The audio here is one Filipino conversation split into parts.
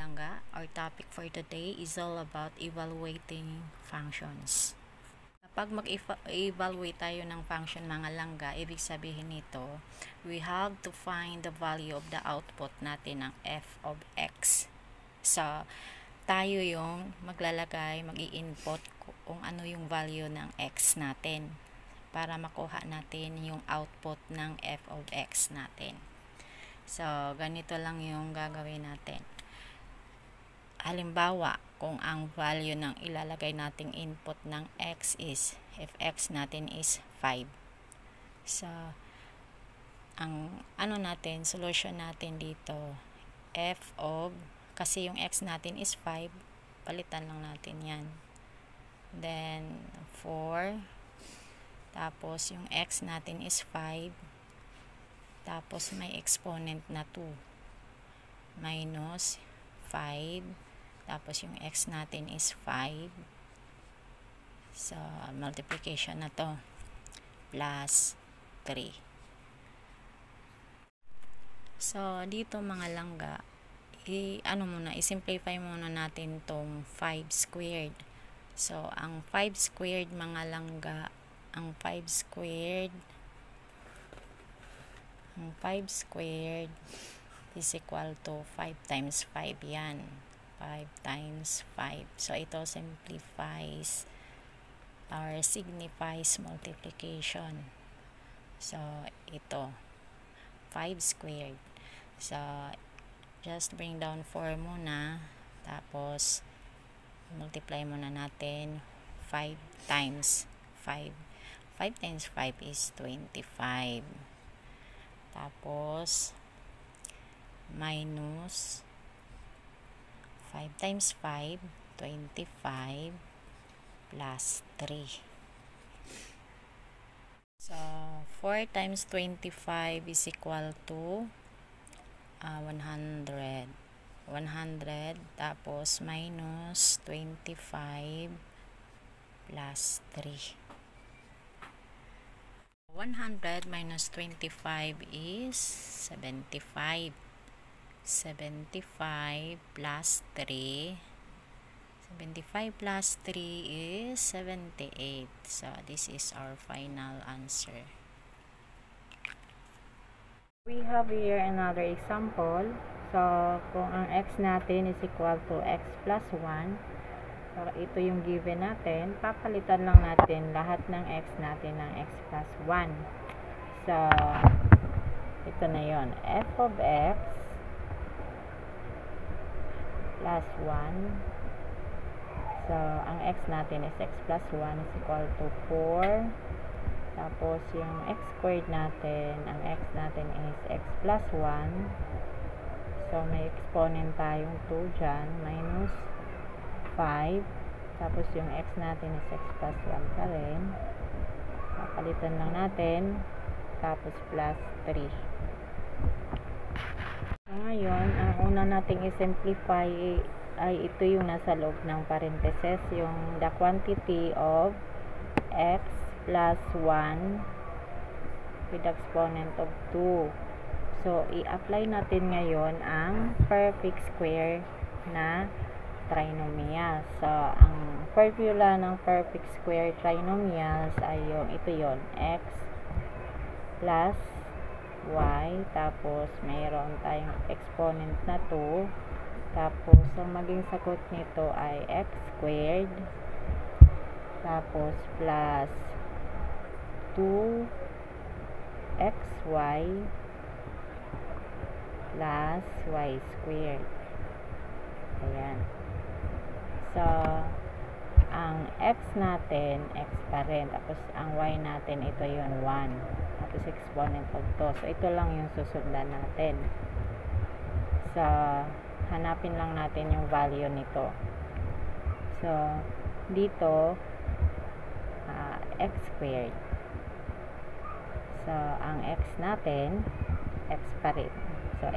langga, our topic for today is all about evaluating functions. Kapag mag-evaluate tayo ng function mga langga, ibig sabihin nito, we have to find the value of the output natin ng f of x. So, tayo yung maglalagay, mag-i-input kung ano yung value ng x natin para makuha natin yung output ng f of x natin. So, ganito lang yung gagawin natin. Halimbawa, kung ang value ng ilalagay nating input ng x is, if x natin is 5. So, ang solution natin dito, f of, kasi yung x natin is 5, palitan lang natin yan. Then, 4, tapos yung x natin is 5, tapos may exponent na 2, minus 5, tapos yung x natin is 5, so multiplication na to, plus 3. So dito mga langga, i-simplify muna natin tong 5 squared. So ang 5 squared mga langga, ang 5 squared is equal to 5 times 5 yan. 5 times 5. So, ito simplifies or signifies multiplication. So, ito. 5 squared. So, just bring down 4 muna. Tapos, multiply muna natin 5 times 5. 5 times 5 is 25. Tapos, minus 5 times 5, 25, plus 3. So, 4 times 25 is equal to 100. 100, tapos minus 25, plus 3. 100 minus 25 is 75. 75 plus 3. 75 plus 3 is 78. So, this is our final answer. We have here another example. So, kung ang x natin is equal to x plus 1, so, ito yung given natin. Papalitan lang natin lahat ng x natin ng x plus 1. So, ito na yon, f of x plus 1. So, ang x natin is x plus 1 is equal to 4. Tapos, yung x squared natin, ang x natin is x plus 1. So, may exponent tayong 2 dyan, minus 5. Tapos, yung x natin is x plus 1 pa rin. Papalitan lang natin. Tapos, plus 3. So, ngayon, ang una nating i-simplify ay ito yung nasa loob ng parentheses, yung the quantity of x plus 1 with exponent of 2. So, i-apply natin ngayon ang perfect square na trinomial. So, ang formula ng perfect square trinomials ay ito yon, x plus y, tapos mayroon tayong exponent na 2, tapos ang maging sagot nito ay x squared, tapos plus 2xy plus y squared. Ayan. So, ang x natin, x pa rin, tapos ang y natin, ito yun, 1. Tapos exponent of 2. So, ito lang yung susundan natin. So, hanapin lang natin yung value nito. So, dito, x squared. So, ang x natin, x pa rin. So,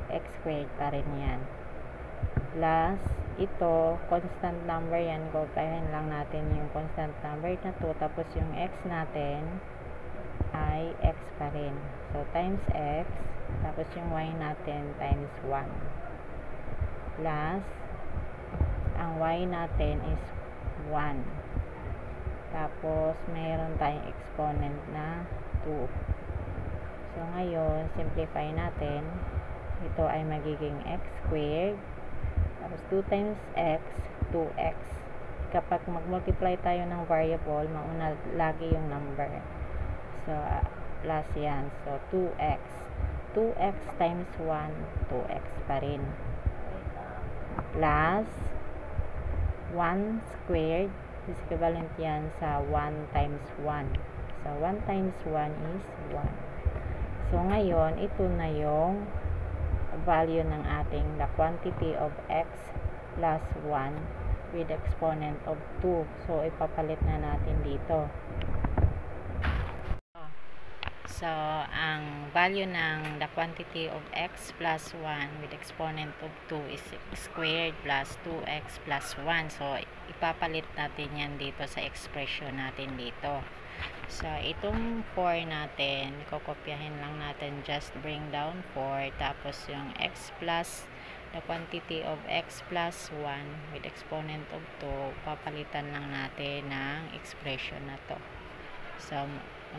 x squared pa rin yan. Plus, ito, constant number yan. Gawin lang natin yung constant number na 2. Tapos, yung x natin ay x pa rin. So, times x. Tapos, yung y natin times 1. plus ang y natin is 1. Tapos mayroon tayong exponent na 2. So ngayon, simplify natin. Ito ay magiging x squared. Tapos 2 times x, 2x. Kapag mag-multiply tayo ng variable, mauna lagi yung number. So, plus yan. So, 2x. 2x times 1, 2x pa rin. Plus 1 squared is equivalent yan sa 1 times 1. So, 1 times 1 is 1. So, ngayon, ito na yung value ng ating the quantity of x plus 1 with exponent of 2. So, ipapalit na natin dito. So, ang value ng the quantity of x plus 1 with exponent of 2 is x squared plus 2x plus 1. So, ipapalit natin yan dito sa expression natin dito. So, itong 4 natin, kokopyahin lang natin, just bring down 4. Tapos, yung x plus the quantity of x plus 1 with exponent of 2, papalitan lang natin ng expression na to. So,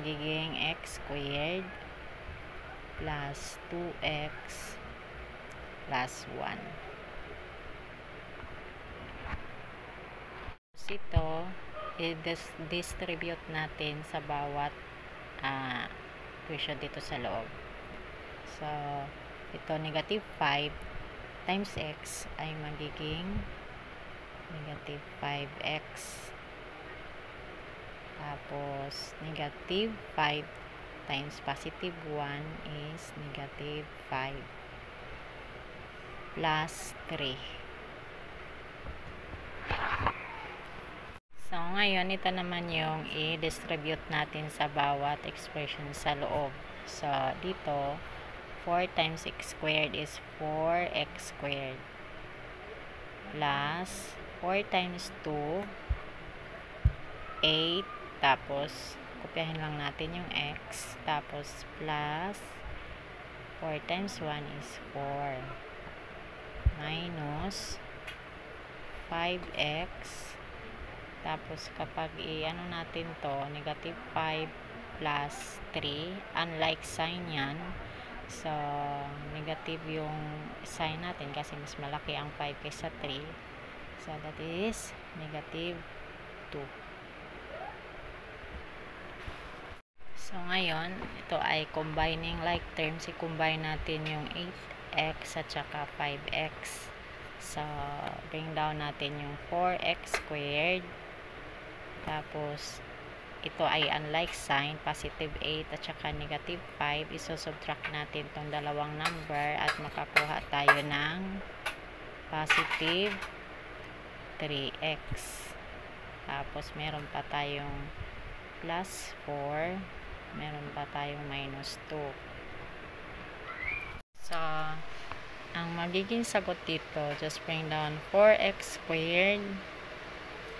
magiging x squared plus 2x plus 1. So, ito, i-distribute natin sa bawat equation dito sa loob. So, ito, negative 5 times x ay magiging negative 5x. Tapos, negative 5 times positive 1 is negative 5 plus 3. So, ngayon, ito naman yung i-distribute natin sa bawat expression sa loob. So, dito, 4 times x squared is 4x squared plus 4 times 2, 8. Tapos, kopyahin lang natin yung x. Tapos, plus 4 times 1 is 4 minus 5x. Tapos, kapag i-ano natin to, negative 5 plus 3, unlike sign yan. So, negative yung sign natin kasi mas malaki ang 5 kaysa 3. So, that is negative 2. So, ngayon, ito ay combining like terms. I-combine natin yung 8x at saka 5x. So, bring down natin yung 4x squared. Tapos, ito ay unlike sign, positive 8 at saka negative 5. Iso-subtract natin tong dalawang number at makakuha tayo ng positive 3x. Tapos, meron pa tayong plus 4. Meron pa tayong minus 2. So, ang magiging sagot dito, just bring down 4x squared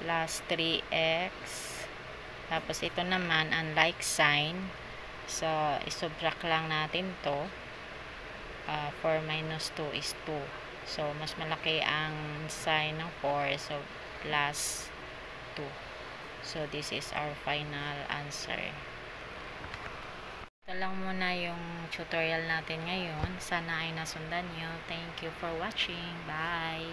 plus 3x. Tapos, ito naman, unlike sign. So, isubtract lang natin to. 4 minus 2 is 2. So, mas malaki ang sign ng 4. So, plus 2. So, this is our final answer. Ito lang muna yung tutorial natin ngayon. Sana ay nasundan nyo. Thank you for watching. Bye!